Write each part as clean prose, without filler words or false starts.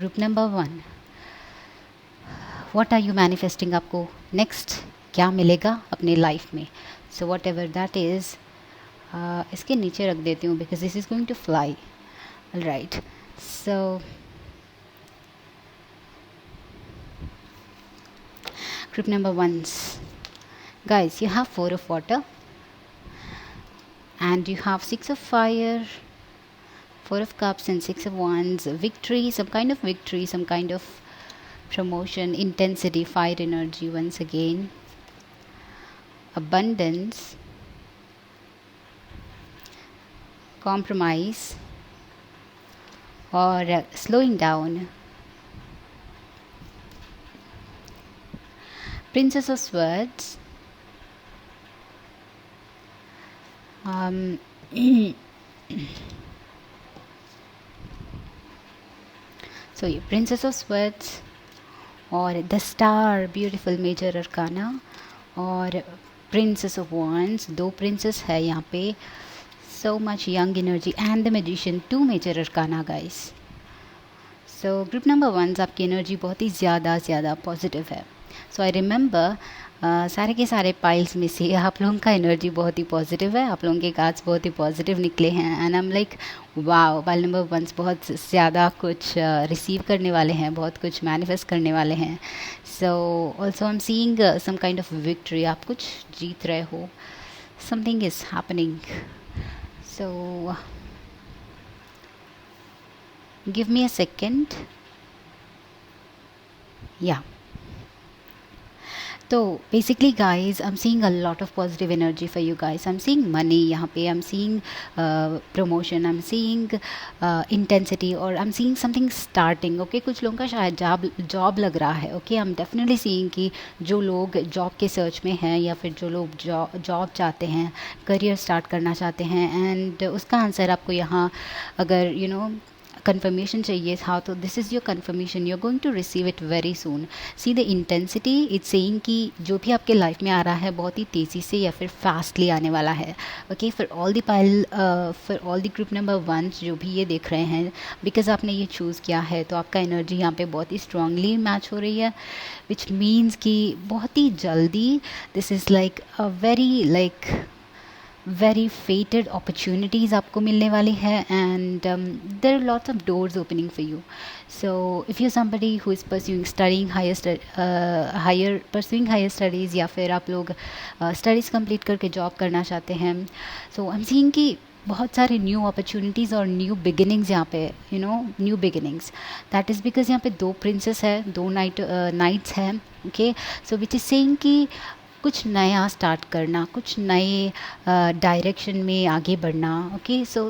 Group number 1, what are you manifesting? आपको next क्या मिलेगा अपने लाइफ में? So whatever that is, इसके नीचे रख देती हूँ because this is going to fly. Right, so group number 1's, guys, you have 4 of water and you have 6 of fire, 4 of cups and 6 of wands. Victory, some kind of victory, some kind of promotion, intensity, fire energy once again. Abundance, compromise or slowing down. Princess of Swords, so ये Princess of Swords और the star, beautiful major arcana, और princess of wands, 2 princess है यहाँ पे, so much young energy and the magician, 2 major arcana guys. So group number 1 आपकी energy बहुत ही ज़्यादा पॉजिटिव है। सो आई रिमेंबर सारे के सारे पाइल्स में से आप लोगों का एनर्जी बहुत ही पॉजिटिव है, आप लोगों के कार्ड्स बहुत ही पॉजिटिव निकले हैं and I am like wow, pile number 1 बहुत ज़्यादा कुछ रिसीव करने वाले हैं, बहुत कुछ मैनिफेस्ट करने वाले हैं। So also I am seeing some kind of victory, आप कुछ जीत रहे हो, something is happening. So give me a second, या तो basically guys I am seeing a lot of positive energy for you guys. I am seeing money यहाँ पे, I am seeing promotion, I am seeing intensity और I am seeing something starting. Okay, कुछ लोगों का शायद job लग रहा है। Okay, I am definitely seeing कि जो लोग जॉब के सर्च में हैं या फिर जो लोग जॉब चाहते हैं, करियर स्टार्ट करना चाहते हैं, एंड उसका आंसर आपको यहाँ अगर confirmation चाहिए था तो this is your confirmation, you're going to receive it very soon. See the intensity, it's saying कि जो भी आपके लाइफ में आ रहा है बहुत ही तेज़ी से या फिर फास्टली आने वाला है। Okay, for all the pile, for all the group number 1 जो भी ये देख रहे हैं, बिकॉज आपने ये चूज़ किया है तो आपका एनर्जी यहाँ पे बहुत ही स्ट्रांगली मैच हो रही है, विच मीन्स कि बहुत ही जल्दी this is like a very fated opportunities आपको मिलने वाली है and there are lots of doors opening for you. So if you somebody who is pursuing studying higher studies या फिर आप लोग स्टडीज़ कंप्लीट करके जॉब करना चाहते हैं, सो आई एम सीइंग कि बहुत सारे न्यू अपॉर्चुनिटीज़ और न्यू बिगिनिंग्स यहाँ पे, new beginnings. That is because यहाँ पे 2 प्रिंसेस है, 2 नाइट्स हैं। Okay, so which is saying कि कुछ नया स्टार्ट करना, कुछ नए डायरेक्शन में आगे बढ़ना। Okay, so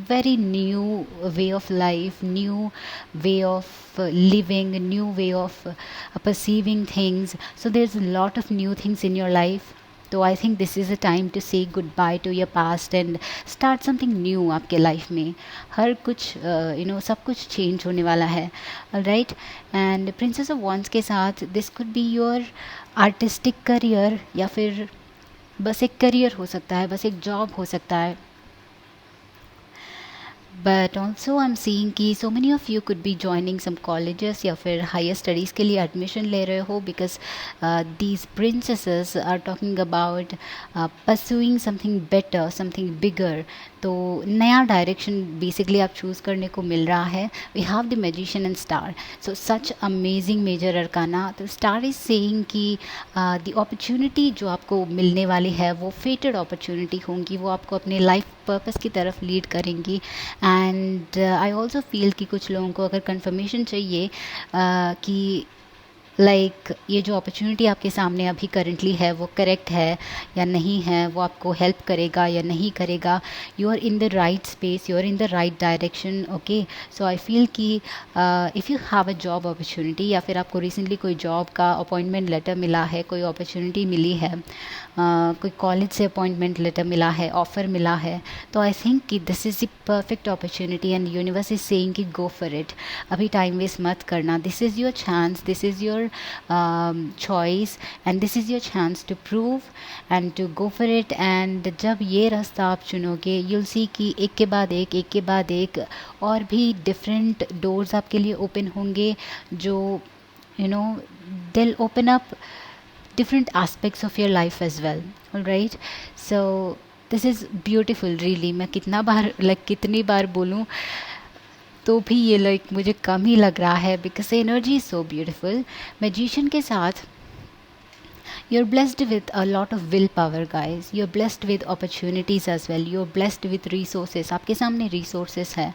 very new way of life, new way of living, new way of perceiving things. So there's a lot of new things in your life. तो I think this is a time to say goodbye to your past and start something new आपके life में। हर कुछ सब कुछ change होने वाला है। Right, and princess of wands के साथ this could be your artistic career या फिर बस एक करियर हो सकता है, बस एक जॉब हो सकता है। But also I am seeing कि so many of you could be joining some colleges या फिर हायर स्टडीज़ के लिए एडमिशन ले रहे हो, because these princesses are talking about pursuing something better, something bigger. तो नया डायरेक्शन बेसिकली आप चूज़ करने को मिल रहा है। We have the magician and star, so such amazing major arcana. तो स्टार इज सेइंग कि द अपॉर्चुनिटी जो आपको मिलने वाली है वो फेटेड अपॉर्चुनिटी होंगी, वो आपको अपने लाइफ पर्पस की तरफ लीड करेंगी। एंड आई ऑल्सो फील कि कुछ लोगों को अगर कंफर्मेशन चाहिए कि लाइक ये जो अपॉर्चुनिटी आपके सामने अभी करेंटली है वो करेक्ट है या नहीं है, वो आपको हेल्प करेगा या नहीं करेगा, you are in the right space, you are in the right direction. Okay, so I feel कि if you have a job opportunity या फिर आपको रिसेंटली कोई जॉब का अपॉइंटमेंट लेटर मिला है, कोई अपॉर्चुनिटी मिली है, कोई कॉलेज से अपॉइंटमेंट लेटर मिला है, ऑफ़र मिला है, तो आई थिंक कि this is the perfect opportunity and universe is saying कि गो फॉर इट। अभी टाइम वेस्ट मत करना, this is your chance, this is your your choice and this is your chance to prove and to go for it. and जब ये रास्ता आप चुनोगे you'll see कि एक के बाद एक और भी different doors आपके लिए open होंगे, जो you know they'll open up different aspects of your life as well. All right, so this is beautiful really. मैं कितनी बार बोलूँ तो भी ये मुझे कम ही लग रहा है, because energy is so beautiful. Magician के साथ you're blessed with a lot of willpower guys, you're blessed with opportunities as well, you're blessed with resources. आपके सामने resources है.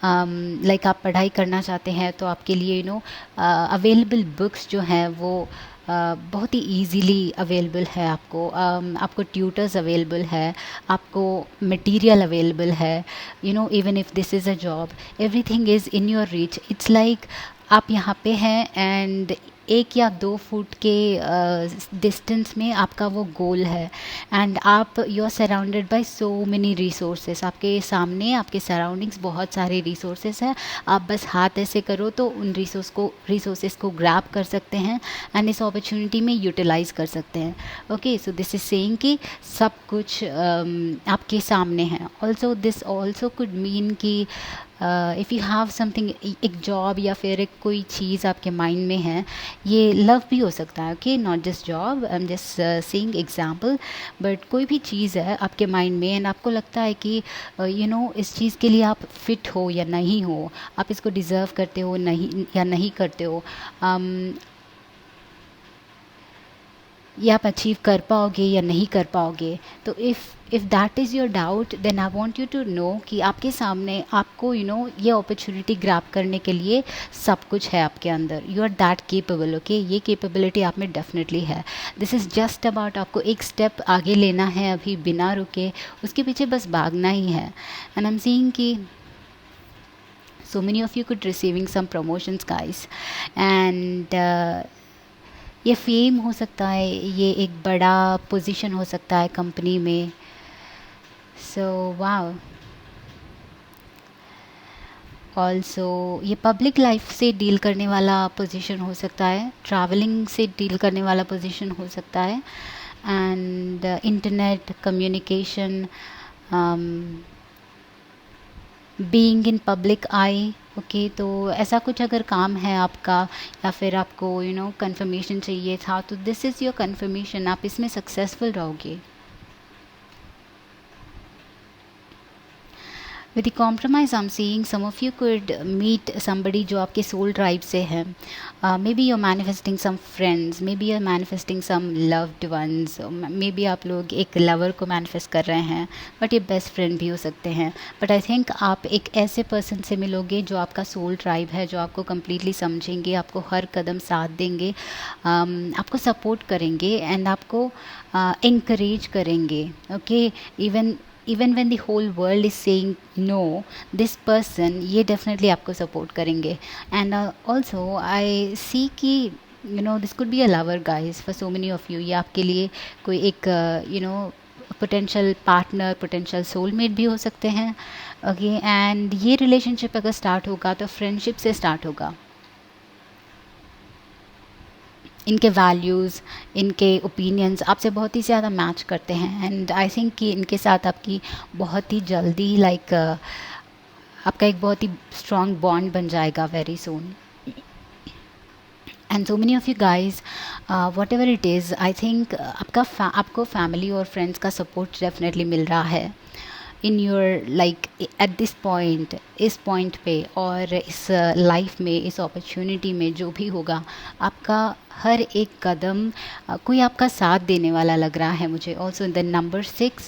आप पढ़ाई करना चाहते हैं तो आपके लिए अवेलेबल बुक्स जो हैं वो बहुत ही ईजीली अवेलेबल है आपको. आपको ट्यूटर्स अवेलेबल है, आपको मटेरियल अवेलेबल है. Even if this is a job, everything is in your reach. It's like आप यहाँ पे हैं एंड 1 या 2 फुट के डिस्टेंस में आपका वो गोल है एंड आप you are surrounded by so many resources. आपके सामने आपके सराउंडिंग्स बहुत सारे रिसोर्सेस हैं. आप बस हाथ ऐसे करो तो उन रिसोर्सेस को ग्रैब कर सकते हैं एंड इस अपॉर्चुनिटी में यूटिलाइज कर सकते हैं. Okay, so this is saying कि सब कुछ आपके सामने है. Also this also could mean कि इफ़ यू हैव समथिंग, एक जॉब या फिर एक कोई चीज़ आपके माइंड में है, ये लव भी हो सकता है. Okay, not just job, I am just saying example. But कोई भी चीज़ है आपके माइंड में एंड आपको लगता है कि इस चीज़ के लिए आप फिट हो या नहीं हो, आप इसको डिज़र्व करते हो नहीं या नहीं करते हो, ये आप अचीव कर पाओगे या नहीं कर पाओगे. तो if that is your doubt, then I want you to know कि आपके सामने आपको ये अपॉर्चुनिटी ग्रैब करने के लिए सब कुछ है आपके अंदर. You are that capable. Okay, ये कैपेबिलिटी आप में डेफिनेटली है. दिस इज़ जस्ट अबाउट आपको एक स्टेप आगे लेना है अभी बिना रुके, उसके पीछे बस भागना ही है. एंड आई एम सीइंग कि so many of you could receiving some promotions guys, and ये फेम हो सकता है, ये एक बड़ा पोजीशन हो सकता है कंपनी में. So wow. ऑल्सो ये पब्लिक लाइफ से डील करने वाला पोजीशन हो सकता है, ट्रैवलिंग से डील करने वाला पोजीशन हो सकता है, and internet communication, being in public I. Okay, तो ऐसा कुछ अगर काम है आपका या फिर आपको कंफर्मेशन चाहिए था, तो दिस इज़ योर कंफर्मेशन. आप इसमें सक्सेसफुल रहोगे. With the compromise I'm seeing some of you could meet somebody जो आपके soul tribe से है. Maybe you're manifesting some friends, maybe you're manifesting some loved ones, maybe आप लोग एक lover को manifest कर रहे हैं, but ये best friend भी हो सकते हैं. But I think आप एक ऐसे person से मिलोगे जो आपका soul tribe है, जो आपको completely समझेंगे, आपको हर कदम साथ देंगे, आपको support करेंगे and आपको encourage करेंगे. Okay, even when the whole world is saying no, this person ये definitely आपको support करेंगे. And also I see कि this could be a lover guys for so many of you. ये आपके लिए कोई एक potential partner, potential soulmate भी हो सकते हैं. Okay, and ये relationship अगर start होगा तो friendship से start होगा. इनके वैल्यूज़, इनके ओपिनियंस आपसे बहुत ही ज़्यादा मैच करते हैं एंड आई थिंक कि इनके साथ आपकी बहुत ही जल्दी आपका एक बहुत ही स्ट्रॉन्ग बॉन्ड बन जाएगा very soon. And so many of you guys, what ever it is, I think आपको फैमिली और फ्रेंड्स का सपोर्ट डेफिनेटली मिल रहा है in your at this point, इस पॉइंट पे और इस लाइफ में, इस अपॉर्चुनिटी में जो भी होगा, आपका हर एक कदम कोई आपका साथ देने वाला लग रहा है मुझे. Also the number 6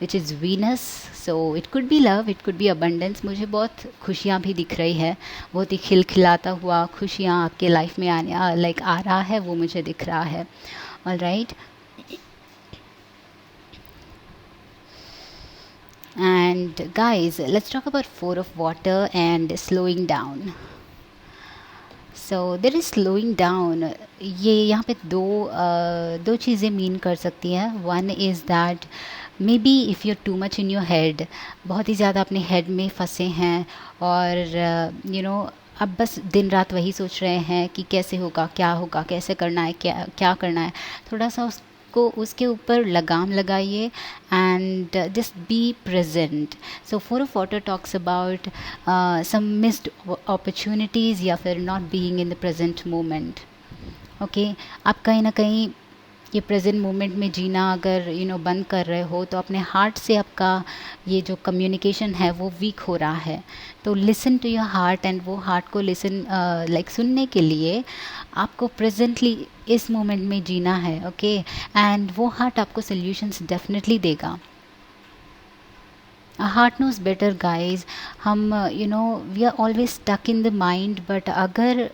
which is Venus, so it could be love, it could B abundance. मुझे बहुत खुशियाँ भी दिख रही है, बहुत ही खिलखिलाता हुआ खुशियाँ आपके लाइफ में आ रहा है, वो मुझे दिख रहा है. All right. And guys, let's talk about 4 of water and slowing down. So there is slowing down. ये यहाँ पे दो चीज़ें मीन कर सकती हैं. One is that maybe if you're too much in your head, बहुत ही ज़्यादा अपने हेड में फंसे हैं और अब बस दिन रात वही सोच रहे हैं कि कैसे होगा, कैसे करना है, क्या क्या करना है। थोड़ा सा उसको उसके ऊपर लगाम लगाइए and just be present. So four of water talks about some missed opportunities या फिर not being in the present moment. Okay, आप कहीं ना कहीं ये प्रेजेंट मोमेंट में जीना अगर बंद कर रहे हो तो अपने हार्ट से आपका ये जो कम्युनिकेशन है वो वीक हो रहा है। तो listen to your heart and वो हार्ट को लिसन लाइक सुनने के लिए आपको प्रेजेंटली इस मोमेंट में जीना है। ओके, एंड वो हार्ट आपको सोल्यूशंस डेफिनेटली देगा। Heart knows better guys. हम we are always stuck in the mind, but अगर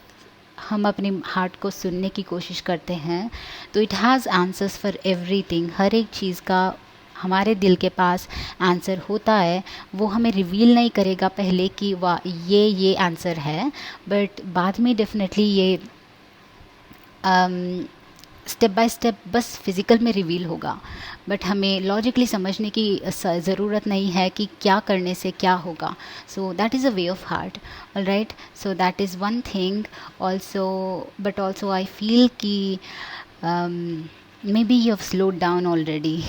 हम अपने हार्ट को सुनने की कोशिश करते हैं तो it has answers for everything. हर एक चीज़ का हमारे दिल के पास आंसर होता है। वो हमें रिवील नहीं करेगा पहले कि वाह ये आंसर है, बट बाद में डेफिनेटली ये स्टेप बाय स्टेप बस फिज़िकल में रिवील होगा। बट हमें लॉजिकली समझने की ज़रूरत नहीं है कि क्या करने से क्या होगा। So that is a way of heart. All right, so that is one thing also. But also I feel कि maybe you have slowed down already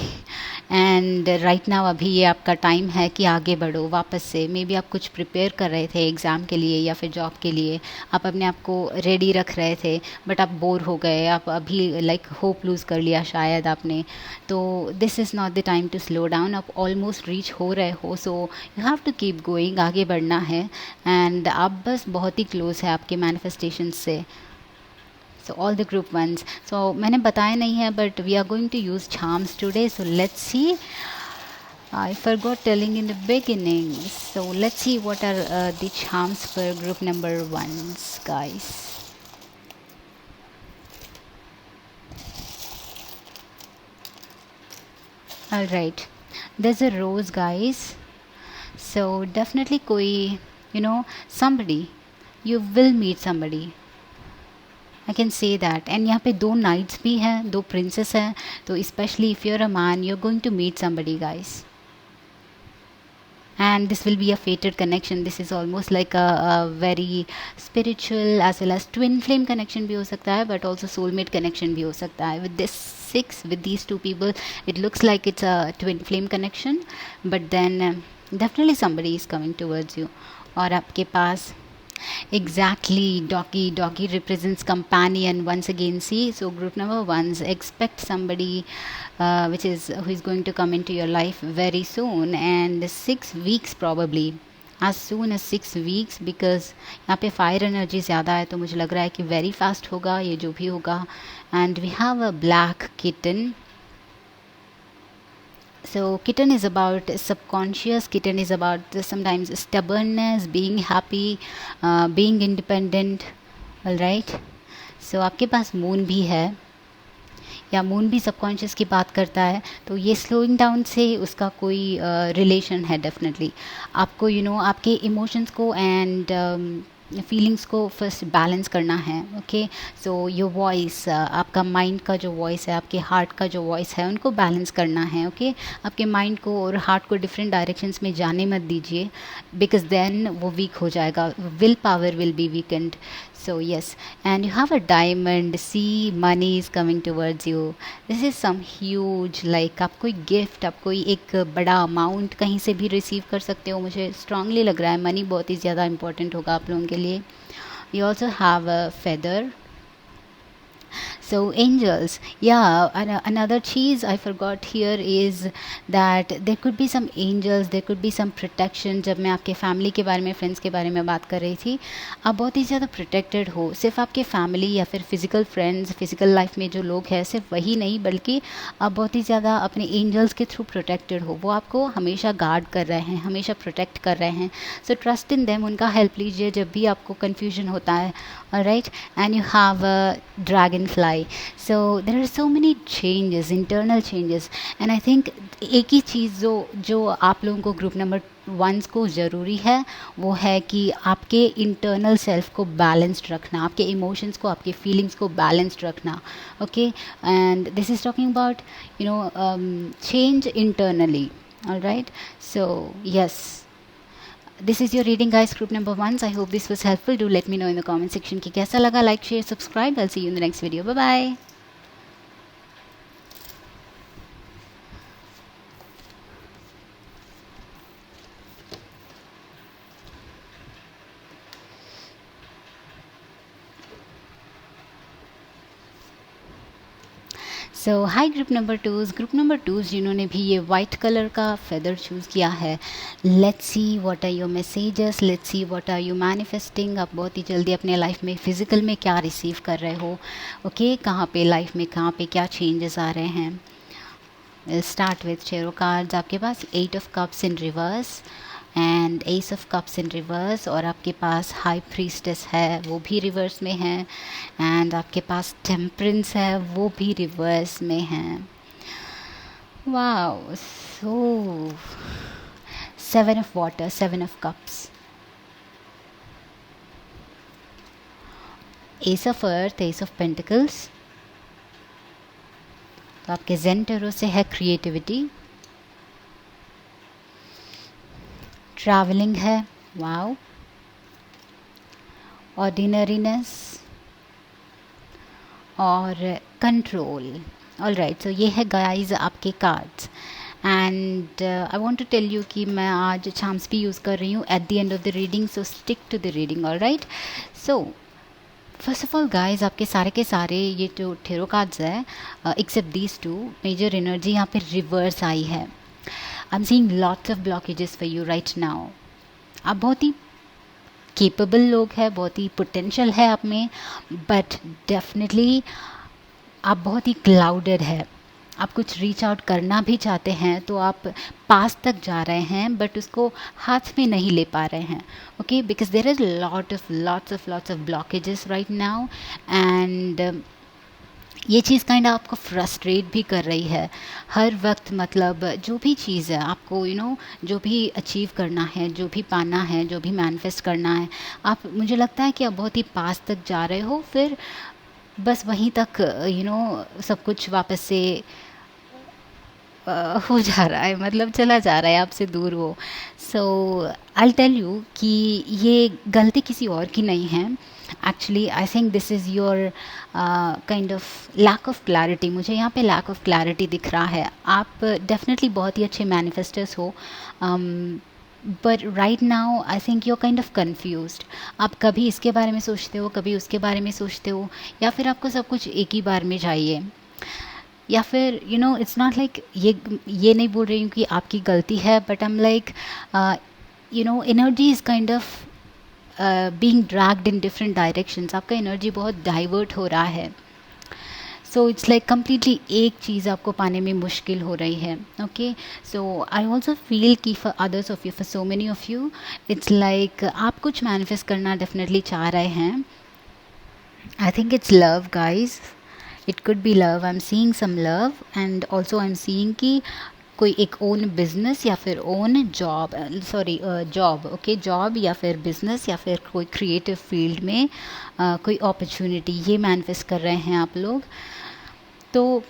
and right now अभी ये आपका टाइम है कि आगे बढ़ो वापस से। मे बी आप कुछ प्रिपेयर कर रहे थे एग्ज़ाम के लिए या फिर जॉब के लिए, आप अपने आप को रेडी रख रहे थे, बट आप बोर हो गए, आप अभी लाइक होप लूज़ कर लिया शायद आपने। तो this is not the time to slow down. आप ऑलमोस्ट रीच हो रहे हो, so you have to keep going, आगे बढ़ना है। एंड आप बस बहुत ही क्लोज है आपके मैनिफेस्टेशन से। So all the group ones, so मैंने बताया नहीं है but we are going to use charms today, so let's see. I forgot telling in the beginning, so let's see what are the charms for group number ones, guys. All right, there's a rose, guys. So definitely कोई somebody, you will meet somebody, I can say that. And यहाँ पे दो nights भी हैं, दो princess हैं, तो specially if you're a man you are going to meet somebody guys, and this will be a fated connection. This is almost like a very spiritual as well as twin flame connection भी हो सकता है, but also soulmate connection भी हो सकता है। With this six, with these two people, it looks like it's a twin flame connection, but then definitely somebody is coming towards you. और आपके पास exactly, doggy represents companion once again. See, so group number ones, expect somebody who is going to come into your life very soon, and 6 weeks probably, as soon as 6 weeks, because यहाँ पे fire energy ज़्यादा है, तो मुझे लग रहा है कि वेरी फास्ट होगा ये जो भी होगा। And we have a black kitten. So kitten is about subconscious, kitten is about sometimes stubbornness, being happy, being independent. all right, so आपके पास मून भी है, या मून भी सबकॉन्शियस की बात करता है, तो ये स्लोइंग डाउन से उसका कोई रिलेशन है डेफिनेटली। आपको आपके इमोशंस को एंड फीलिंग्स को फर्स्ट बैलेंस करना है। ओके, सो योर वॉइस, आपका माइंड का जो वॉइस है, आपके हार्ट का जो वॉइस है, उनको बैलेंस करना है। ओके, आपके माइंड को और हार्ट को डिफरेंट डायरेक्शंस में जाने मत दीजिए, बिकॉज देन वो वीक हो जाएगा, will power will be weekend. So yes, and you have a diamond, see money is coming towards you. This is some huge, like आप कोई गिफ्ट, आप कोई एक बड़ा अमाउंट कहीं से भी रिसीव कर सकते हो। मुझे स्ट्रांगली लग रहा है मनी बहुत ही ज़्यादा इंपॉर्टेंट होगा आप लोगों के लिए। You also have a feather. So angels, yeah, another cheese I forgot here is that there could be some angels, there could be some protection. जब मैं आपके फैमिली के बारे में, फ्रेंड्स के बारे में बात कर रही थी, आप बहुत ही ज़्यादा प्रोटेक्टेड हो। सिर्फ आपके फैमिली या फिर फिज़िकल फ्रेंड्स, फिज़िकल लाइफ में जो लोग हैं, सिर्फ वही नहीं, बल्कि आप बहुत ही ज़्यादा अपने एंजल्स के थ्रू प्रोटेक्टेड हो। वो आपको हमेशा गार्ड कर रहे हैं, हमेशा प्रोटेक्ट कर रहे हैं। सो ट्रस्ट इन देम, उनका हेल्प लीजिए जब भी आपको कन्फ्यूजन होता है। Alright, and you have a dragonfly. So there are so many changes, internal changes, and I think एक ही चीज़ जो आप लोगों को ग्रुप नंबर वंस को ज़रूरी है, वो है कि आपके इंटरनल सेल्फ को बैलेंस्ड रखना, आपके इमोशंस को, आपके फीलिंग्स को बैलेंस्ड रखना। Okay, and this is talking about change internally. Alright, so yes, this is your reading guys, group number 1. I hope this was helpful. Do let me know in the comment section कि कैसा लगा. Like, share, subscribe. I will see you in the next video. Bye bye. So hi group number 2. Group number 2 जिन्होंने भी ये white colour का feather choose किया है, let's see what are your messages, let's see what are you manifesting. आप बहुत ही जल्दी अपने लाइफ में फिजिकल में क्या रिसीव कर रहे हो. ओके, कहाँ पे लाइफ में कहाँ पे क्या चेंजेस आ रहे हैं. Start with Chero cards. आपके पास 8 of cups in reverse and S of cups in reverse, और आपके पास हाई प्रीस्टेस है, वो भी रिवर्स में है, एंड आपके पास टेम्परेंस है, वो भी रिवर्स में है. Wow. So 7 of water, 7 of cups, ace of earth, ace of pentacles. तो आपके जेन टैरो से है क्रिएटिविटी, ट्रैवलिंग है, वाओ, ऑर्डिनरीनेस और कंट्रोल. ऑल राइट, सो ये है गाइज आपके cards. And I want to tell you कि मैं आज चार्म्स भी यूज़ कर रही हूँ at the end of the reading, so stick to the reading. All right, so first of all guys आपके सारे के सारे ये जो टेरो कार्ड्स है, एक्सेप्ट दीज 2, मेजर एनर्जी यहाँ पे रिवर्स आई है. आई am seeing lots of blockages for you right now. आप बहुत ही केपेबल लोग हैं, बहुत ही पोटेंशियल है आप में, बट डेफिनेटली आप बहुत ही क्लाउडेड है. आप कुछ रीच आउट करना भी चाहते हैं तो आप पास तक जा रहे हैं बट उसको हाथ में नहीं ले पा रहे हैं. Okay, because there is lots of blockages right now, and ये चीज़ काइंड आपको फ्रस्ट्रेट भी कर रही है हर वक्त. मतलब जो भी चीज़ है आपको जो भी अचीव करना है, जो भी पाना है, जो भी मैनिफेस्ट करना है, आप, मुझे लगता है कि आप बहुत ही पास तक जा रहे हो, फिर बस वहीं तक सब कुछ वापस से हो जा रहा है, मतलब चला जा रहा है आपसे दूर वो. सो आई टेल यू कि ये गलती किसी और की नहीं है. Actually I think this is your kind of lack of clarity. मुझे यहाँ पे लैक ऑफ क्लैरिटी दिख रहा है. आप डेफिनेटली बहुत ही अच्छे मैनिफेस्टर्स हो, but right now I think you are kind of confused. आप कभी इसके बारे में सोचते हो, कभी उसके बारे में सोचते हो, या फिर आपको सब कुछ एक ही बार में चाहिए, या फिर इट्स नॉट लाइक ये नहीं बोल रही हूँ कि आपकी गलती है, but I am like energy is kind of being dragged in different directions. आपका एनर्जी बहुत डाइवर्ट हो रहा है. सो इट्स लाइक कम्प्लीटली एक चीज़ आपको पाने में मुश्किल हो रही है. Okay, so I also feel कि for others of you, for so many of you, it's like आप कुछ मैनिफेस्ट करना डेफिनेटली चाह रहे हैं. I think it's love guys. It could be love. I am seeing some love, and also I am seeing कि कोई एक own business या फिर own job, job, okay, job या फिर बिजनेस या फिर कोई क्रिएटिव फील्ड में कोई अपॉर्चुनिटी, ये मैनिफेस्ट कर रहे हैं आप लोग. तो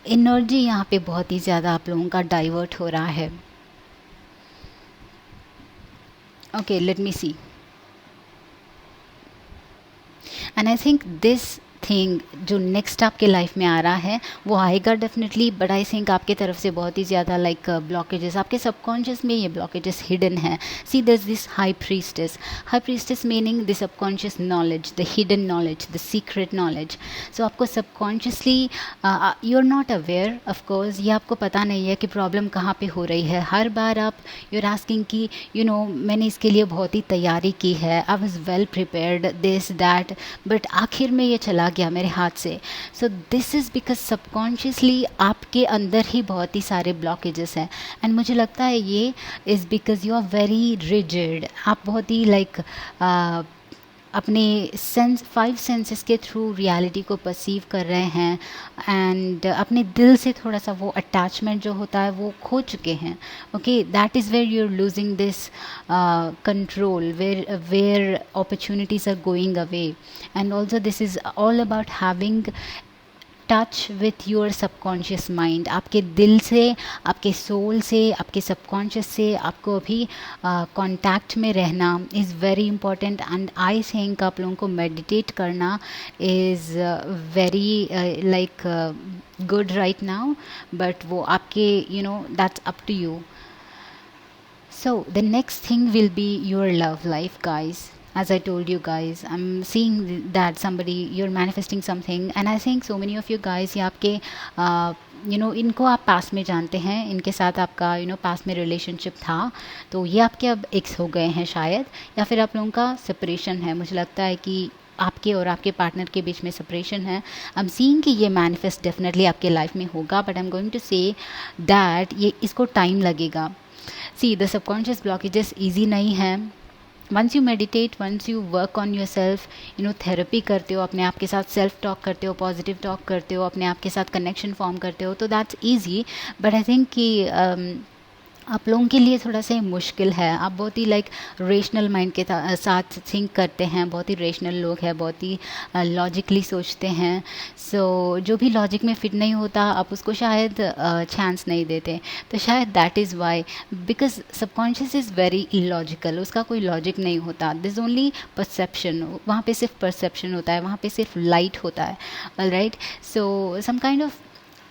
एनर्जी यहाँ पे बहुत ही ज़्यादा आप लोगों का डाइवर्ट हो रहा है. Okay, let me see. And I think this thing जो नेक्स्ट आपके लाइफ में आ रहा है वो आएगा डेफिनेटली, बट आई थिंक आपके तरफ से बहुत ही ज़्यादा लाइक ब्लॉकेजेस, आपके सबकॉन्शियस में ये ब्लॉकेजेस हिडन है. See this this high priestess meaning the subconscious knowledge, the hidden knowledge, the secret knowledge. So आपको subconsciously you are not aware, of course ये आपको पता नहीं है कि प्रॉब्लम कहाँ पे हो रही है. हर बार आप यू आर आस्किंग कि मैंने इसके लिए बहुत ही तैयारी की है, I was well prepared, this that, but आखिर में ये चला गया मेरे हाथ से. सो दिस इज़ बिकॉज सबकॉन्शियसली आपके अंदर ही बहुत ही सारे ब्लॉकेजेस हैं. एंड मुझे लगता है ये is because you are very rigid. आप बहुत ही लाइक अपने फाइव सेंसेस के थ्रू रियलिटी को परसीव कर रहे हैं, एंड अपने दिल से थोड़ा सा वो अटैचमेंट जो होता है वो खो चुके हैं. Okay, that is where you are losing this control, where opportunities are going away. And also this is all about having touch with your subconscious mind. आपके दिल से, आपके सोल से, आपके सबकॉन्शियस से आपको अभी कांटेक्ट में रहना is very important. And I think आप लोगों को मेडिटेट करना is very like good right now, but वो आपके that's up to you. So the next thing will be your love life, guys. As I told you guys, I'm seeing that somebody, you're manifesting something, and I think so many of you guys, ये आपके इनको आप पास में जानते हैं, इनके साथ आपका पास में रिलेशनशिप था, तो ये आपके अब एक्स हो गए हैं शायद, या फिर आप लोगों का सेपरेशन है. मुझे लगता है कि आपके और आपके पार्टनर के बीच में सेपरेशन है. आई एम सीइंग कि ये मैनिफेस्ट डेफिनेटली आपके लाइफ में होगा, but I am going to say that ये इसको टाइम लगेगा. See, the subconscious blockages easy नहीं है. Once you meditate, once you work on yourself, therapy करते हो, अपने आप के साथ सेल्फ टॉक करते हो, पॉजिटिव टॉक करते हो, अपने आप के साथ कनेक्शन फॉर्म करते हो, तो that's easy. But I think कि आप लोगों के लिए थोड़ा सा मुश्किल है. आप बहुत ही लाइक रेशनल माइंड के साथ थिंक करते हैं, बहुत ही रेशनल लोग हैं, बहुत ही लॉजिकली सोचते हैं. सो जो भी लॉजिक में फिट नहीं होता आप उसको शायद चांस नहीं देते. तो शायद that is why, because subconscious is very illogical. उसका कोई लॉजिक नहीं होता. This only perception. वहाँ पे सिर्फ परसेप्शन होता है, वहाँ पे सिर्फ लाइट होता है. Alright, so some kind of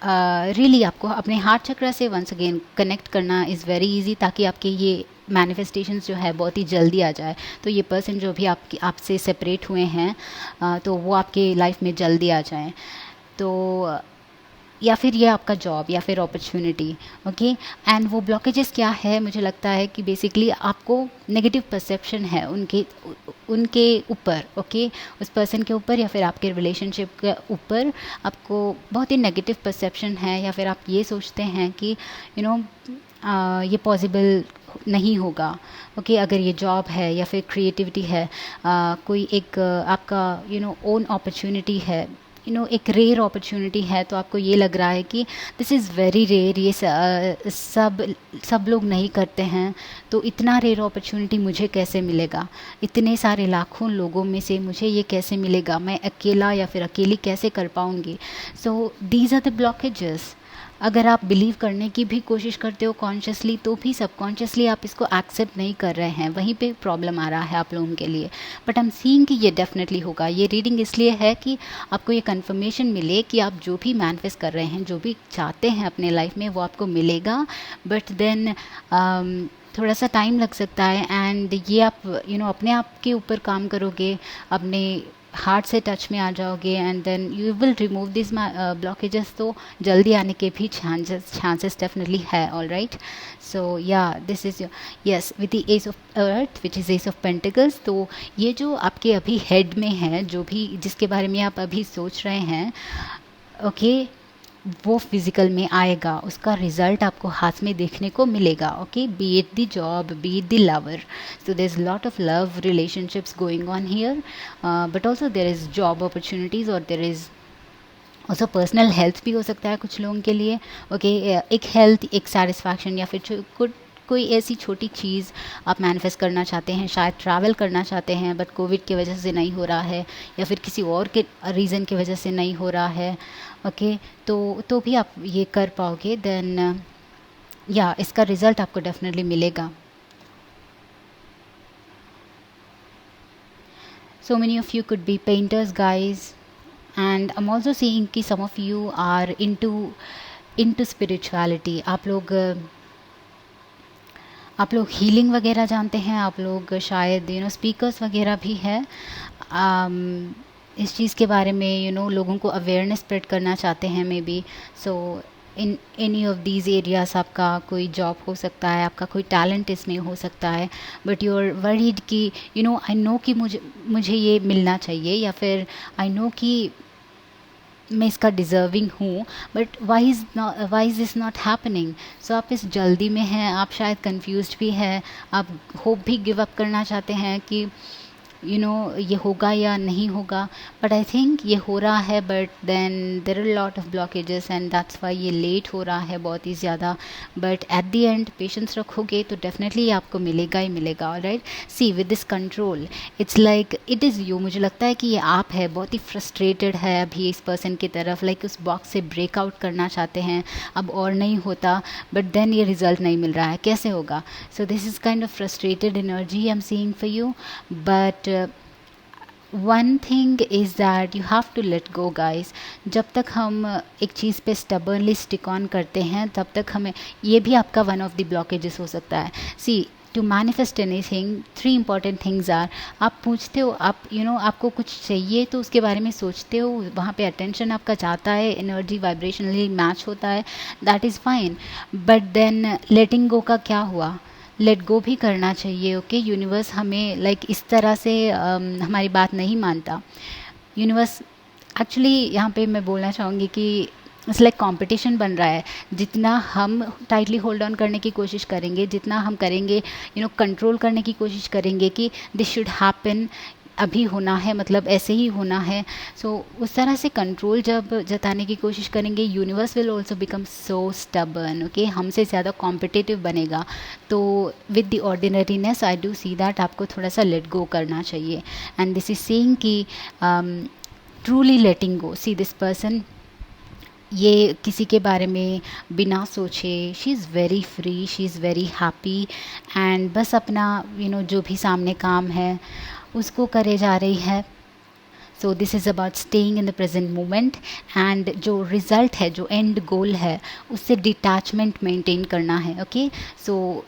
really आपको अपने हार्ट चक्र से वंस अगेन कनेक्ट करना इज़ वेरी इजी, ताकि आपके ये मैनिफेस्टेशंस जो है बहुत ही जल्दी आ जाए. तो ये पर्सन जो भी आपसे सेपरेट हुए हैं तो वो आपके लाइफ में जल्दी आ जाए. तो या फिर ये आपका जॉब या फिर अपॉर्चुनिटी. ओके, एंड वो ब्लॉकेजेस क्या है, मुझे लगता है कि बेसिकली आपको नेगेटिव परसेप्शन है उनके ऊपर. ओके, उस पर्सन के ऊपर या फिर आपके रिलेशनशिप के ऊपर आपको बहुत ही नेगेटिव परसेप्शन है, या फिर आप ये सोचते हैं कि ये पॉसिबल नहीं होगा. ओके, अगर ये जॉब है या फिर क्रिएटिविटी है, कोई एक आपका ओन अपॉर्चुनिटी है, एक रेयर अपॉर्चुनिटी है, तो आपको ये लग रहा है कि दिस इज़ वेरी रेयर, ये सब लोग नहीं करते हैं, तो इतना रेयर अपॉर्चुनिटी मुझे कैसे मिलेगा, इतने सारे लाखों लोगों में से मुझे ये कैसे मिलेगा, मैं अकेला या फिर अकेली कैसे कर पाऊँगी. So these are the blockages. अगर आप बिलीव करने की भी कोशिश करते हो कॉन्शियसली, तो भी सबकॉन्शियसली आप इसको एक्सेप्ट नहीं कर रहे हैं, वहीं पे प्रॉब्लम आ रहा है आप लोगों के लिए. बट आई एम सीइंग कि ये डेफिनेटली होगा. ये रीडिंग इसलिए है कि आपको ये कंफर्मेशन मिले कि आप जो भी मैनिफेस्ट कर रहे हैं, जो भी चाहते हैं अपने लाइफ में, वो आपको मिलेगा. बट देन थोड़ा सा टाइम लग सकता है, एंड ये आप अपने आप के ऊपर काम करोगे, अपने हार्ट से टच में आ जाओगे, and then you will remove this blockages. तो जल्दी आने के भी चांसेस डेफिनेटली है. All right, so yeah this is yes with the ace of earth which is ace of pentacles. तो ये जो आपके अभी हेड में है, जो भी जिसके बारे में आप अभी सोच रहे हैं, ओके, वो फिज़िकल में आएगा, उसका रिजल्ट आपको हाथ में देखने को मिलेगा. Okay, be it the job, be it the lover. So there is lot of love relationships going on here, but also there is job opportunities, और there is also personal health भी हो सकता है कुछ लोगों के लिए. ओके, एक हेल्थ, एक सेटिस्फैक्शन, या फिर कोई ऐसी छोटी चीज़ आप मैनिफेस्ट करना चाहते हैं, शायद ट्रैवल करना चाहते हैं, बट कोविड की वजह से नहीं हो रहा है, या फिर किसी और के रीज़न की वजह से नहीं हो रहा है. ओके, तो भी आप ये कर पाओगे. देन या इसका रिज़ल्ट आपको डेफिनेटली मिलेगा. So many of you could be painters, guys, and I'm also seeing कि some of you are into spirituality. आप लोग हीलिंग वगैरह जानते हैं, आप लोग शायद स्पीकर्स वगैरह भी है. इस चीज़ के बारे में लोगों को अवेयरनेस स्प्रेड करना चाहते हैं may be. So in any of these areas आपका कोई जॉब हो सकता है, आपका कोई टैलेंट इसमें हो सकता है, बट यू आर वरीड कि आई नो कि मुझे ये मिलना चाहिए, या फिर आई नो कि मैं इसका डिज़र्विंग हूँ, but why is this not happening. So आप इस जल्दी में हैं, आप शायद कंफ्यूज्ड भी हैं, आप होप भी गिव अप करना चाहते हैं कि ये होगा या नहीं होगा, बट आई थिंक ये हो रहा है, but then there are lot of blockages and that's why ये लेट हो रहा है बहुत ही ज़्यादा। But at the end patience रखोगे तो डेफिनेटली आपको मिलेगा ही मिलेगा। Alright, see with this control it's like it is you. मुझे लगता है कि ये आप है, बहुत ही फ्रस्ट्रेटेड है अभी इस पर्सन की तरफ, लाइक उस बॉक्स से ब्रेकआउट करना चाहते हैं, अब और नहीं होता, बट देन ये रिजल्ट नहीं मिल रहा है, कैसे होगा। So this is kind of frustrated energy I am seeing for you, but one thing is that you have to let go guys. जब तक हम एक चीज़ पे स्टबर्नली स्टिक ऑन करते हैं तब तक हमें, ये भी आपका वन ऑफ द ब्लॉकेजेस हो सकता है। See to manifest anything 3 important things are, आप पूछते हो, आप आपको कुछ चाहिए तो उसके बारे में सोचते हो, वहाँ पे अटेंशन आपका जाता है, एनर्जी वाइब्रेशनली मैच होता है, that is fine. But then letting go का क्या हुआ, लेट गो भी करना चाहिए। ओके, यूनिवर्स हमें लाइक इस तरह से हमारी बात नहीं मानता। यूनिवर्स एक्चुअली यहाँ पे मैं बोलना चाहूँगी कि इट्स लाइक कंपटीशन बन रहा है। जितना हम टाइटली होल्ड ऑन करने की कोशिश करेंगे, जितना हम करेंगे कंट्रोल करने की कोशिश करेंगे कि दिस शुड हैपन, अभी होना है, मतलब ऐसे ही होना है। सो उस तरह से कंट्रोल जब जताने की कोशिश करेंगे, universe will also become so stubborn. Okay, हमसे ज़्यादा कॉम्पिटिटिव बनेगा। तो with the ordinariness I do see that आपको थोड़ा सा लेट गो करना चाहिए। एंड दिस इज सेइंग कि truly letting go. See this person, ये किसी के बारे में बिना सोचे, she is very free, she is very happy, and बस अपना जो भी सामने काम है उसको करे जा रही है। सो this is about staying in the present moment, and जो रिज़ल्ट है, जो एंड गोल है, उससे डिटैचमेंट मेंटेन करना है। ओके, सो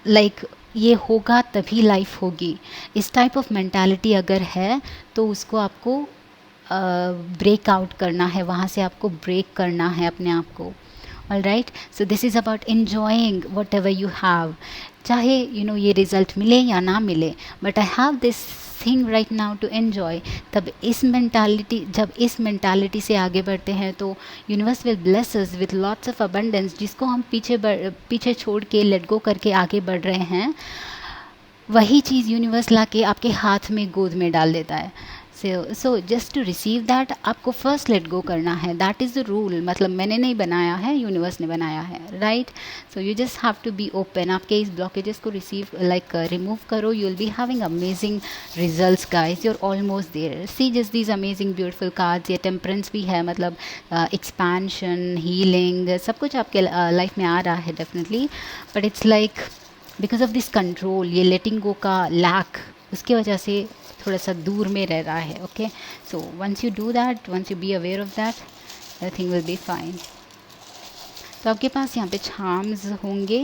लाइक ये होगा तभी लाइफ होगी, इस टाइप ऑफ मेंटालिटी अगर है तो उसको आपको ब्रेक आउट करना है, वहाँ से आपको ब्रेक करना है अपने आप को। All right, so this is about enjoying whatever you have, चाहे ये रिज़ल्ट मिले या ना मिले, but I have this thing right now to enjoy. तब जब इस मेंटालिटी से आगे बढ़ते हैं तो universe will bless us with lots of abundance, जिसको हम पीछे छोड़ के लेट गो करके आगे बढ़ रहे हैं, वही चीज़ यूनिवर्स ला के आपके हाथ में, गोद में डाल देता है। So just to receive that आपको फर्स्ट लेट गो करना है, दैट इज़ द रूल। मतलब मैंने नहीं बनाया है, यूनिवर्स ने बनाया है, right. So you just have to be open, आपके इस ब्लॉकेजेस को रिमूव करो, you will be having amazing results guys, you are almost there. See just these amazing beautiful cards, ये टेम्परेंस भी है, मतलब एक्सपेंशन, हीलिंग, सब कुछ आपके लाइफ में आ रहा है definitely, but it's like because of this control, ये लेटिंग गो का लैक, उसकी वजह से थोड़ा सा दूर में रह रहा है। Okay, so once you do that, once you be aware of that, everything will be fine. तो आपके पास यहाँ पे चार्म्स होंगे।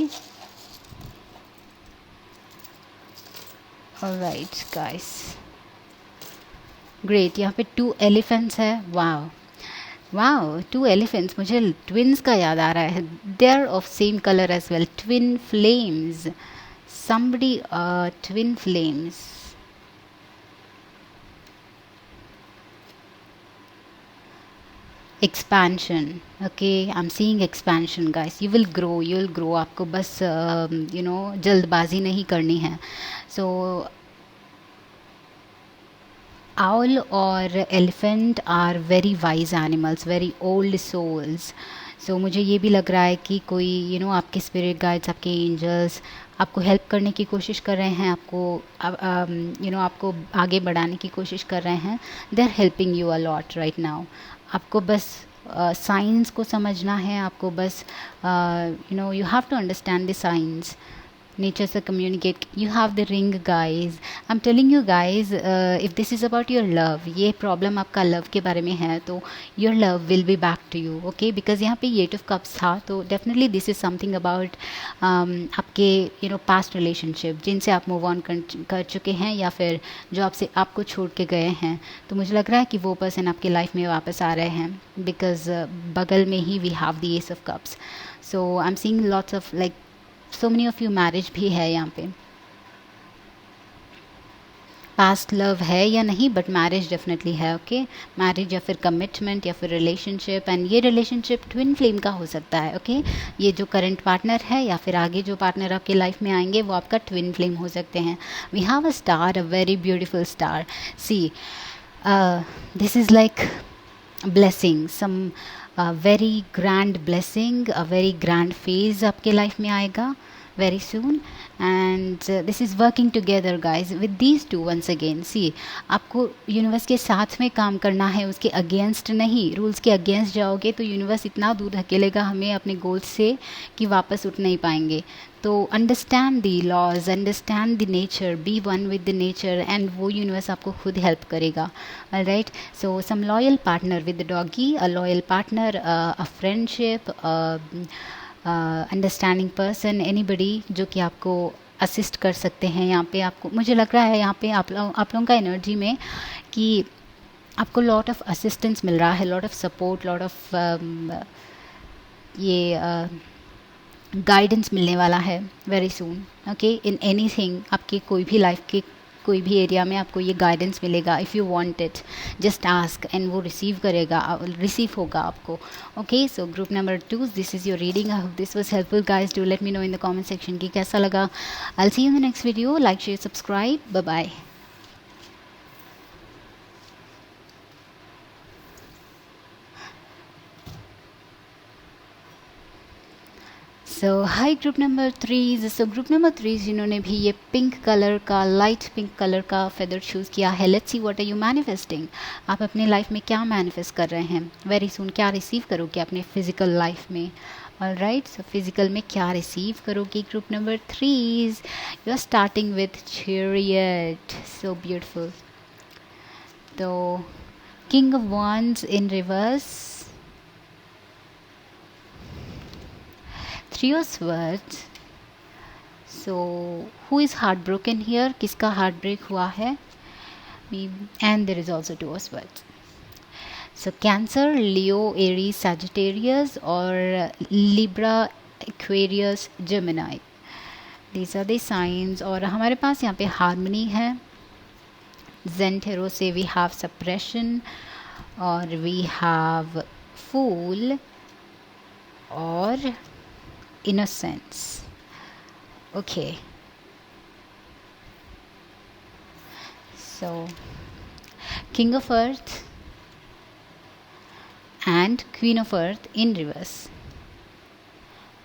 Alright guys, great. यहाँ पे 2 एलिफेंट्स है। वाओ वाओ, 2 एलिफेंट्स, मुझे ट्विन्स का याद आ रहा है। They are of same colour as well, twin flames, somebody twin flames। expansion, okay, I'm seeing expansion guys, you will grow, आपको बस जल्दबाजी नहीं करनी है। so owl और elephant are very wise animals, very old souls। so मुझे ये भी लग रहा है कि कोई आपके स्पिरिट गाइड्स, आपके एंजल्स आपको हेल्प करने की कोशिश कर रहे हैं, आपको आगे बढ़ाने की कोशिश कर रहे हैं। They are helping you a lot right now. आपको बस साइंस को समझना है, आपको बस you have to understand the science, nature से communicate. You have the ring guys, I am telling you guys, if this is about your love, ये problem आपका लव के बारे में है, तो your love will be back to you. Okay, because यहाँ पे 8 ऑफ कप्स था, तो definitely this is something about आपके पास्ट रिलेशनशिप, जिनसे आप मूव ऑन कर चुके हैं, या फिर जो आपको छोड़ के गए हैं। तो मुझे लग रहा है कि वो पर्सन आपकी लाइफ में वापस आ रहे हैं, बिकॉज बगल में ही we have the ace of cups. So I am seeing lots of so many of you marriage भी है यहाँ पे। पास्ट लव है या नहीं, बट मैरिज डेफिनेटली है। ओके, मैरिज या फिर कमिटमेंट या फिर रिलेशनशिप, एंड ये रिलेशनशिप ट्विन फ्लेम का हो सकता है। ओके, ये जो करंट पार्टनर है या फिर आगे जो पार्टनर आपके लाइफ में आएंगे वो आपका ट्विन फ्लेम हो सकते हैं। We have a star, a very beautiful star. See, this is like blessing, some very grand blessing, a very grand phase आपके लाइफ में आएगा very soon, and this is working together guys with these two once again. See, आपको universe के साथ में काम करना है, उसके अगेंस्ट नहीं। रूल्स के अगेंस्ट जाओगे तो यूनिवर्स इतना दूर धकेलेगा हमें अपने गोल से कि वापस उठ नहीं पाएंगे। तो understand the laws, understand the nature, be one with the nature, and वो यूनिवर्स आपको खुद हेल्प करेगा। Alright, so some loyal partner with the doggy, a loyal partner, a friendship, understanding person, anybody जो कि आपको असिस्ट कर सकते हैं। यहाँ पे आपको, मुझे लग रहा है यहाँ पे आप लोगों का एनर्जी में कि आपको लॉट ऑफ असिस्टेंस मिल रहा है, lot of support, lot of ये गाइडेंस मिलने वाला है very soon. Okay, in anything, आपके कोई भी लाइफ के कोई भी एरिया में आपको ये गाइडेंस मिलेगा। If you want it, just ask and वो रिसीव होगा आपको। Okay, so group number 2, this is your reading. I hope this was helpful guys. Do let me know in the comment section कि कैसा लगा। I will see you in the next video. Like, share, subscribe. Bye bye. So hi group number 3। So group number 3 जिन्होंने भी ये pink colour का, light pink colour का feather choose किया है, let's see what are you manifesting. आप अपने life में क्या मैनिफेस्ट कर रहे हैं वेरी सून, क्या रिसीव करोगे अपने फिजिकल लाइफ में। ऑलराइट, सो फिजिकल में क्या रिसीव करोगे group number 3। You are starting with chariot, so beautiful. तो king of wands in reverse, Three of Swords. So who is heartbroken here? किसका heart break हुआ है? And there is also Two of Swords. So Cancer, Leo, Aries, Sagittarius और Libra, Aquarius, Gemini. These are the signs. और हमारे पास यहाँ पे harmony है। Zen Tarot से we have suppression और we have Fool और innocence. Okay, so King of Earth and Queen of Earth in reverse.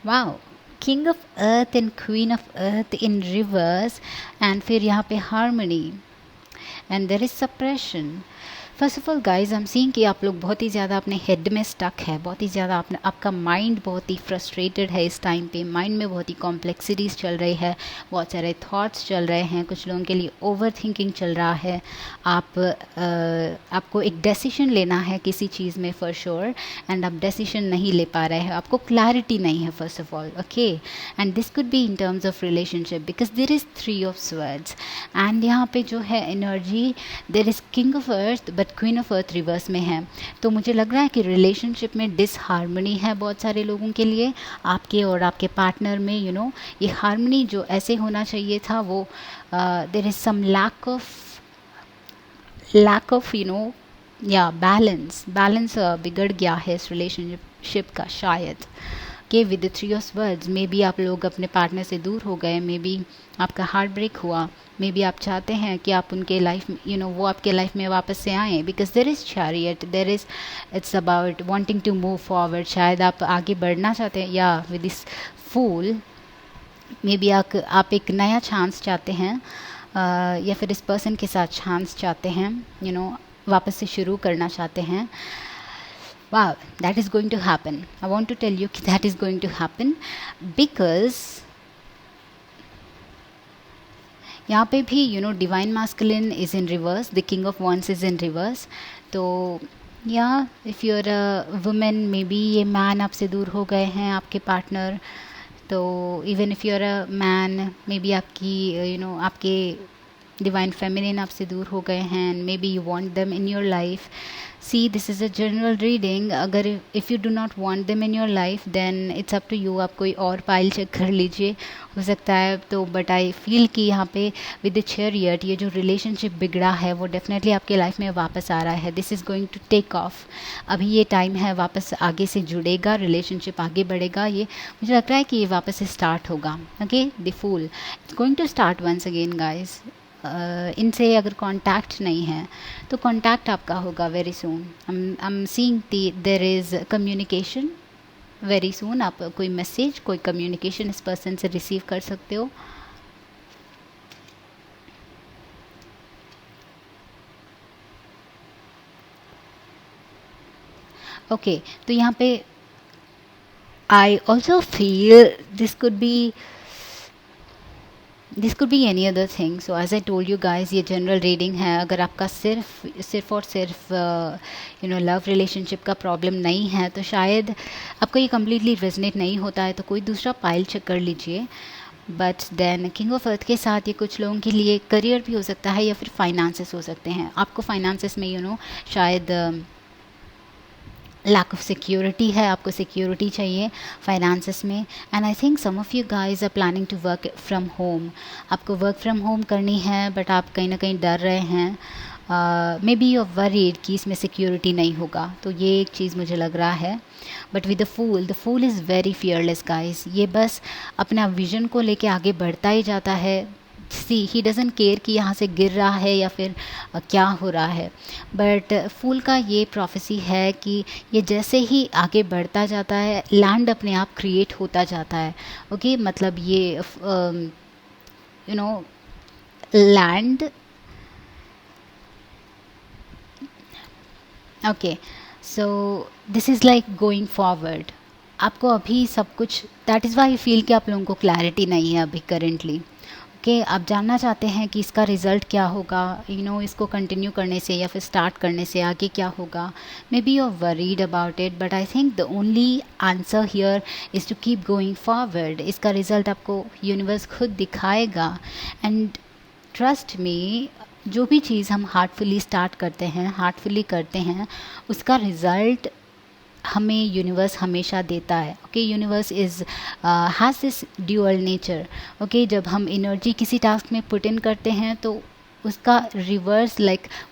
Wow, King of Earth and Queen of Earth in reverse, and फिर यहाँ पे harmony and there is suppression. First of all guys, I am seeing कि आप लोग बहुत ही ज़्यादा अपने हेड में स्टक है, बहुत ही ज़्यादा आपका माइंड बहुत ही फ्रस्ट्रेटेड है इस टाइम पे। माइंड में बहुत ही कॉम्प्लेक्सिटीज़ चल रही है, बहुत सारे थॉट्स चल रहे हैं, कुछ लोगों के लिए ओवर थिंकिंग चल रहा है। आपको एक डेसिशन लेना है किसी चीज़ में फॉर श्योर, एंड आप डेसिशन नहीं ले पा रहे हैं, आपको क्लैरिटी नहीं है first of all. Okay, and this could be in terms of relationship because there is 3 of Swords, and यहाँ पे जो है energy, there is king of earth but queen of earth reverse में है। तो मुझे लग रहा है कि रिलेशनशिप में डिसहार्मनी है बहुत सारे लोगों के लिए, आपके और आपके पार्टनर में। ये हार्मनी जो ऐसे होना चाहिए था वो there is some lack of या बैलेंस बिगड़ गया है इस रिलेशनशिप का शायद। कि with the 3 of Swords maybe आप लोग अपने पार्टनर से दूर हो गए, मे बी आपका हार्ट ब्रेक हुआ, मे बी आप चाहते हैं कि आप उनके लाइफ में वो आपके लाइफ में वापस से आएँ, because there is chariot, it's about wanting to move forward. शायद आप आगे बढ़ना चाहते हैं, या with this fool maybe आप एक नया चांस चाहते हैं, या फिर इस पर्सन के साथ चांस चाहते हैं, वापस से शुरू करना चाहते हैं। Wow, that is going to happen. I want to tell you that is going to happen because यहाँ पे भी divine masculine is in reverse, the king of wands is in reverse. तो या if you are a woman, maybe ये man आपसे दूर हो गए हैं, आपके पार्टनर। तो even if you are a man, maybe आपकी आपके डिवाइन फेमिनिन आपसे दूर हो गए हैं and maybe you want them in your life. See this is a general reading. अगर if you do not want them in your life then it's up to you. आप कोई और pile check कर लीजिए, हो सकता है. तो बट आई फील कि यहाँ पे विद द चैरियट ये जो रिलेशनशिप बिगड़ा है वो डेफिनेटली आपके लाइफ में वापस आ रहा है. This is going to take off. अभी ये टाइम है, वापस आगे से जुड़ेगा, रिलेशनशिप आगे बढ़ेगा. ये मुझे लग रहा है कि ये वापस से स्टार्ट होगा. Okay, the fool it's going to start once again guys. इनसे अगर कांटेक्ट नहीं है तो कांटेक्ट आपका होगा very soon. I am seeing there is communication very soon. आप कोई मैसेज, कोई कम्युनिकेशन इस पर्सन से रिसीव कर सकते हो. ओके, तो यहाँ पे I also feel this could be any other thing. So as I told you guys, ये जनरल रीडिंग है. अगर आपका सिर्फ और सिर्फ लव रिलेशनशिप का प्रॉब्लम नहीं है तो शायद आपको ये कम्प्लीटली रेजनेट नहीं होता है, तो कोई दूसरा पाइल चेक कर लीजिए. But then king of earth के साथ ये कुछ लोगों के लिए करियर भी हो सकता है या फिर फाइनेंसेस हो सकते हैं. आपको फाइनेंसेस में शायद लैक ऑफ सिक्योरिटी है, आपको सिक्योरिटी चाहिए फाइनेंसेस में. And I think some of you guys are planning to work from home. आपको वर्क फ्रॉम होम करनी है बट आप कहीं ना कहीं डर रहे हैं. Maybe you are worried कि इसमें सिक्योरिटी नहीं होगा. तो ये एक चीज़ मुझे लग रहा है. But with the fool is very fearless guys. ये बस अपना विजन को लेके आगे बढ़ता ही जाता है. सी ही डजंट केयर कि यहाँ से गिर रहा है या फिर क्या हो रहा है. बट फूल का ये प्रोफेसी है कि ये जैसे ही आगे बढ़ता जाता है लैंड अपने आप क्रिएट होता जाता है. ओके, मतलब ये land. Okay, so this is like going forward. आपको अभी सब कुछ, that is why I feel कि आप लोगों को क्लैरिटी नहीं है अभी करेंटली. ओके, आप जानना चाहते हैं कि इसका रिज़ल्ट क्या होगा, इसको कंटिन्यू करने से या फिर स्टार्ट करने से आगे क्या होगा. Maybe you are worried about it but I think the only answer here is to keep going forward. इसका रिज़ल्ट आपको यूनिवर्स खुद दिखाएगा. एंड ट्रस्ट मी, जो भी चीज़ हम हार्टफुली स्टार्ट करते हैं, हार्टफुली करते हैं, उसका रिज़ल्ट हमें यूनिवर्स हमेशा देता है. Okay, universe is has this dual nature. Okay, जब हम एनर्जी किसी टास्क में पुट इन करते हैं तो उसका रिवर्स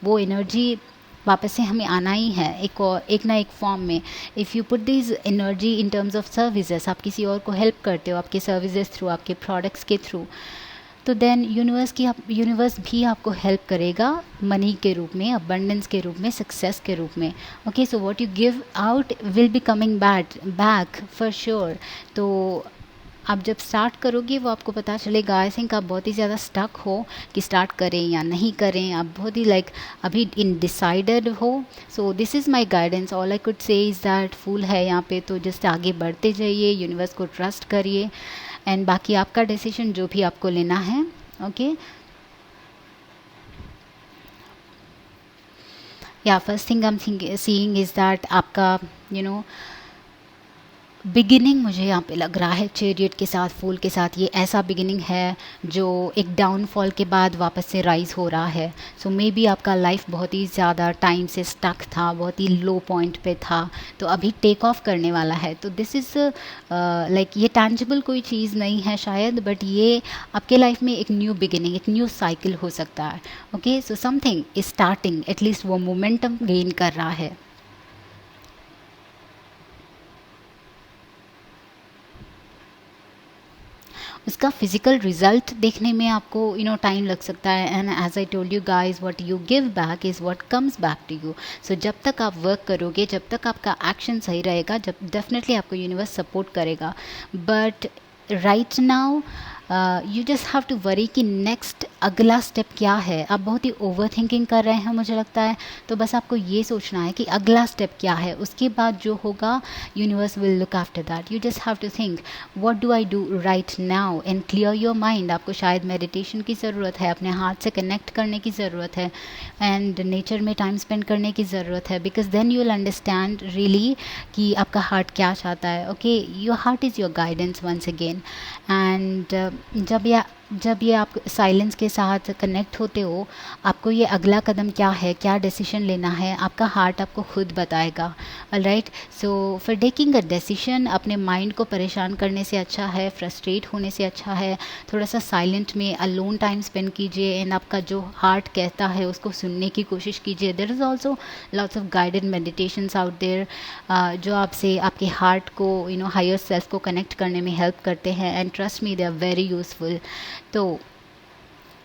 वो एनर्जी वापस से हमें आना ही है एक ना एक फॉर्म में. If you put this energy in terms of services, आप किसी और को हेल्प करते हो आपके सर्विसेज थ्रू, आपके प्रोडक्ट्स के थ्रू, तो देन यूनिवर्स भी आपको हेल्प करेगा मनी के रूप में, अबंडेंस के रूप में, सक्सेस के रूप में. Okay, so what you give out will be coming back for sure. तो आप जब स्टार्ट करोगे वो आपको पता चलेगा. आई थिंक आप बहुत ही ज़्यादा स्टक हो कि स्टार्ट करें या नहीं करें. आप बहुत ही अभी इनडिसाइडेड हो. So this is my guidance. All I could say is that fool है यहाँ पे, तो जस्ट आगे बढ़ते जाइए, यूनिवर्स को ट्रस्ट करिए एंड बाकी आपका डिसीजन जो भी आपको लेना है. ओके, या first thing I am seeing is that आपका बिगिनिंग मुझे यहाँ पे लग रहा है चैरियट के साथ, फूल के साथ, ये ऐसा बिगिनिंग है जो एक डाउनफॉल के बाद वापस से राइज़ हो रहा है. सो मे बी आपका लाइफ बहुत ही ज़्यादा टाइम से स्टक था, बहुत ही लो पॉइंट पे था, तो अभी टेक ऑफ करने वाला है. तो दिस इज़ ये टैंजिबल कोई चीज़ नहीं है शायद, बट ये आपके लाइफ में एक न्यू बिगिनिंग, एक न्यू साइकिल हो सकता है. Okay, so something is starting, at least वो मोमेंटम गेन कर रहा है. उसका फिजिकल रिजल्ट देखने में आपको टाइम लग सकता है. And as I told you guys, what you give back is what comes back to you. So जब तक आप वर्क करोगे, जब तक आपका एक्शन सही रहेगा, जब डेफिनेटली आपको यूनिवर्स सपोर्ट करेगा. But right now you just have to worry कि नेक्स्ट अगला स्टेप क्या है. आप बहुत ही ओवर थिंकिंग कर रहे हैं मुझे लगता है. तो बस आपको ये सोचना है कि अगला स्टेप क्या है, उसके बाद जो होगा universe will look after that. You just have to think what do I do right now and clear your mind. आपको शायद मेडिटेशन की ज़रूरत है, अपने हार्ट से कनेक्ट करने की ज़रूरत है एंड नेचर में टाइम स्पेंड करने की ज़रूरत है. Because then you will understand really कि आपका हार्ट क्या चाहता है. Okay, your heart is your guidance once again. And जब जब ये आप साइलेंस के साथ कनेक्ट होते हो, आपको ये अगला कदम क्या है, क्या डिसीजन लेना है, आपका हार्ट आपको खुद बताएगा। Alright, so for taking a decision, अपने माइंड को परेशान करने से अच्छा है, फ्रस्ट्रेट होने से अच्छा है, थोड़ा सा साइलेंट में अलोन टाइम स्पेंड कीजिए एंड आपका जो हार्ट कहता है उसको सुनने की कोशिश कीजिए। There is also lots of guided meditations out there जो आपसे आपके हार्ट को हायर सेल्फ को कनेक्ट करने में हेल्प करते हैं, and trust me they are very useful. तो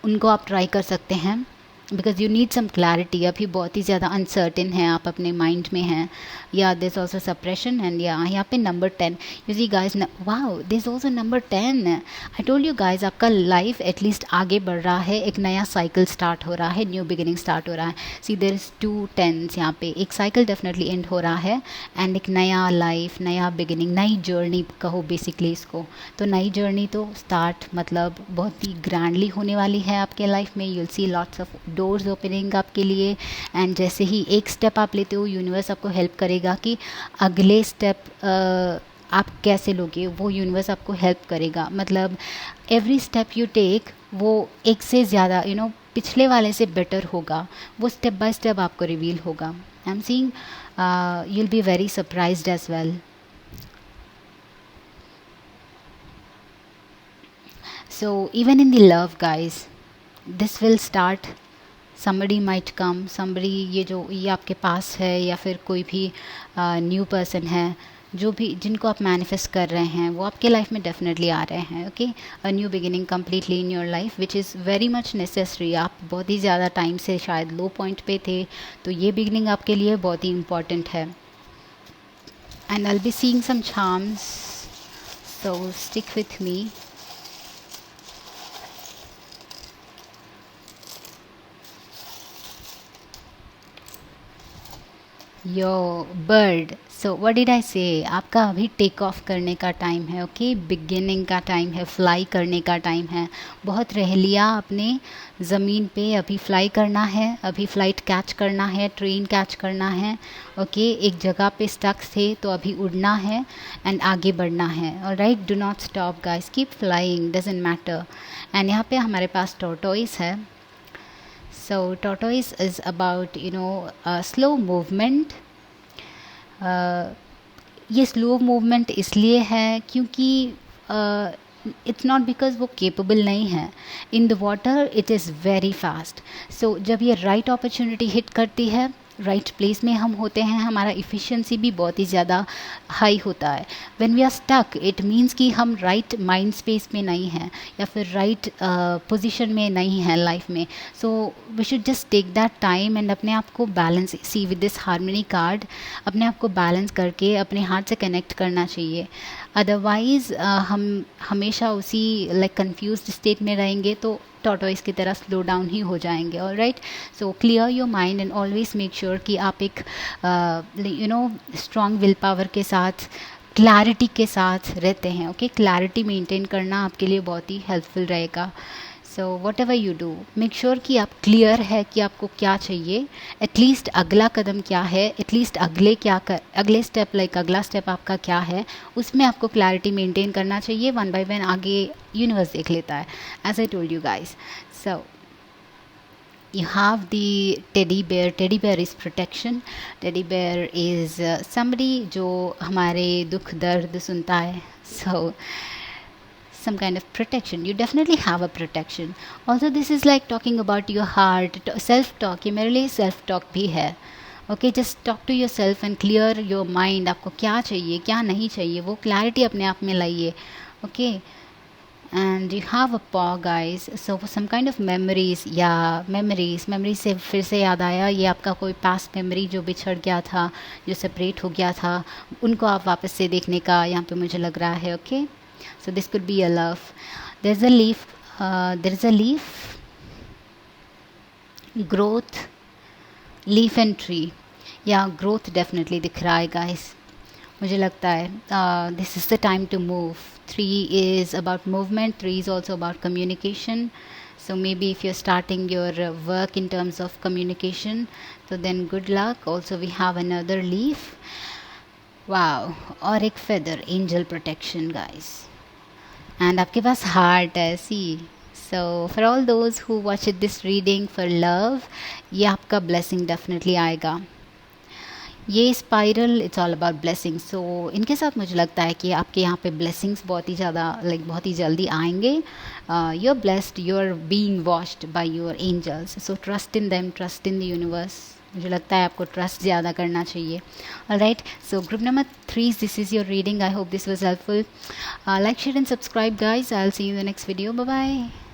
उनको आप ट्राई कर सकते हैं, because you need some clarity. अभी बहुत ही ज़्यादा अनसर्टेन है, आप अपने माइंड में हैं, या दिस ऑल्सो सप्रेशन। एंड या यहाँ पे number 10, you see guys, wow, this also number 10। I told you guys, आपका लाइफ एटलीस्ट आगे बढ़ रहा है, एक नया साइकिल स्टार्ट हो रहा है, न्यू बिगिनिंग स्टार्ट हो रहा है। सी देयर इज़ 2 10s यहाँ पे, एक साइकिल डेफिनेटली एंड हो रहा है, एंड एक नया लाइफ, नया बिगिनिंग, नई जर्नी कहो बेसिकली इसको। तो नई जर्नी तो स्टार्ट मतलब बहुत ही ग्रैंडली होने वाली है आपके लाइफ में। You'll see lots of doors opening आपके लिए, एंड जैसे ही एक स्टेप आप लेते हो, यूनिवर्स आपको हेल्प करेगा कि अगले स्टेप आप कैसे लोगे, वो यूनिवर्स आपको हेल्प करेगा। मतलब एवरी स्टेप यू टेक वो एक से ज़्यादा पिछले वाले से बेटर होगा, वो स्टेप बाय स्टेप आपको रिवील होगा। I am seeing you will be very surprised as well. So even in the love guys, this will start, somebody might come, somebody, ये आपके पास है, या फिर कोई भी न्यू पर्सन है, जो भी जिनको आप मैनिफेस्ट कर रहे हैं, वो आपके लाइफ में डेफिनेटली आ रहे हैं। Okay, a new beginning completely in your life which is very much necessary. आप बहुत ही ज़्यादा टाइम से शायद लो पॉइंट पे थे, तो ये बिगिनिंग आपके लिए बहुत ही इम्पॉर्टेंट है। And I will be seeing some charms, so stick with me. Yo bird, so what did I say, आपका अभी टेक ऑफ करने का टाइम है। ओके, बिगिनिंग का टाइम है, फ्लाई करने का टाइम है। बहुत रह लिया आपने ज़मीन पे, अभी फ्लाई करना है, अभी फ़्लाइट कैच करना है, ट्रेन कैच करना है। ओके, एक जगह पे स्टक थे तो अभी उड़ना है एंड आगे बढ़ना है। Alright, do not stop guys, keep flying, doesn't matter. And यहाँ पे हमारे पास टॉर्टोइस है। So tortoise is about slow movement. ये स्लो मूवमेंट इसलिए है क्योंकि इट्स नॉट बिकॉज वो केपेबल नहीं है। In the water it is very fast. So जब ये राइट अपॉर्चुनिटी हिट करती है, राइट प्लेस में हम होते हैं, हमारा इफ़िशियंसी भी बहुत ही ज़्यादा हाई होता है। When we are stuck, it means कि हम राइट माइंड स्पेस में नहीं हैं, या फिर राइट पोजीशन में नहीं हैं लाइफ में। So we should just take that time and अपने आप को balance, see with this harmony card, अपने आप को बैलेंस करके अपने हार्ट से कनेक्ट करना चाहिए। अदरवाइज़ हम हमेशा उसी कंफ्यूज्ड स्टेट में रहेंगे, तो टॉर्टोइस की तरह स्लो डाउन ही हो जाएंगे। Alright, so clear your mind and always make sure कि आप एक स्ट्रॉन्ग विल पावर के साथ, क्लैरिटी के साथ रहते हैं। ओके, क्लैरिटी मेंटेन करना आपके लिए बहुत ही हेल्पफुल रहेगा। So what ever you do, make sure कि आप क्लियर है कि आपको क्या चाहिए, एटलीस्ट अगला कदम क्या है, एटलीस्ट अगले स्टेप अगला स्टेप आपका क्या है, उसमें आपको क्लैरिटी मेंटेन करना चाहिए। वन बाय वन आगे यूनिवर्स देख लेता है, as I told you guys. So you have the teddy bear is protection. Teddy bear is somebody जो हमारे दुख दर्द सुनता है, so some kind of protection. You definitely have a protection. Also this is like talking about your heart, self talk. ये मेरे लिए self talk भी है। Okay, just talk to yourself and clear your mind. आपको क्या चाहिए, क्या नहीं चाहिए, वो clarity अपने आप में लाइए। Okay, and you have a paw guys, so some kind of memories, या memories से फिर से याद आया, ये आपका कोई past memory जो बिछड़ गया था, जो separate हो गया था, उनको आप वापस से देखने का यहाँ पे मुझे लग रहा है। Okay, so this could be a love. There's a leaf, growth, leaf and tree, या growth definitely दिख रहा है guys, मुझे लगता है this is the time to move. 3 is about movement, 3 is also about communication. So maybe if you're starting your work in terms of communication, so then good luck. Also we have another leaf, wow, और एक feather, angel protection guys. And आपके पास heart है, see, so for all those who watch this reading for love, ये आपका blessing definitely आएगा। ये spiral it's all about blessings. So इनके साथ मुझे लगता है कि आपके यहाँ पे ब्लेसिंग्स बहुत ही ज़्यादा बहुत ही जल्दी आएंगे। You are blessed, you are being watched by your angels, so trust in them, trust in the universe. मुझे लगता है आपको ट्रस्ट ज़्यादा करना चाहिए। Alright, so group number 3, this is your reading. I hope this was helpful. Like, share and subscribe guys. I will see you in the next video. Bye bye.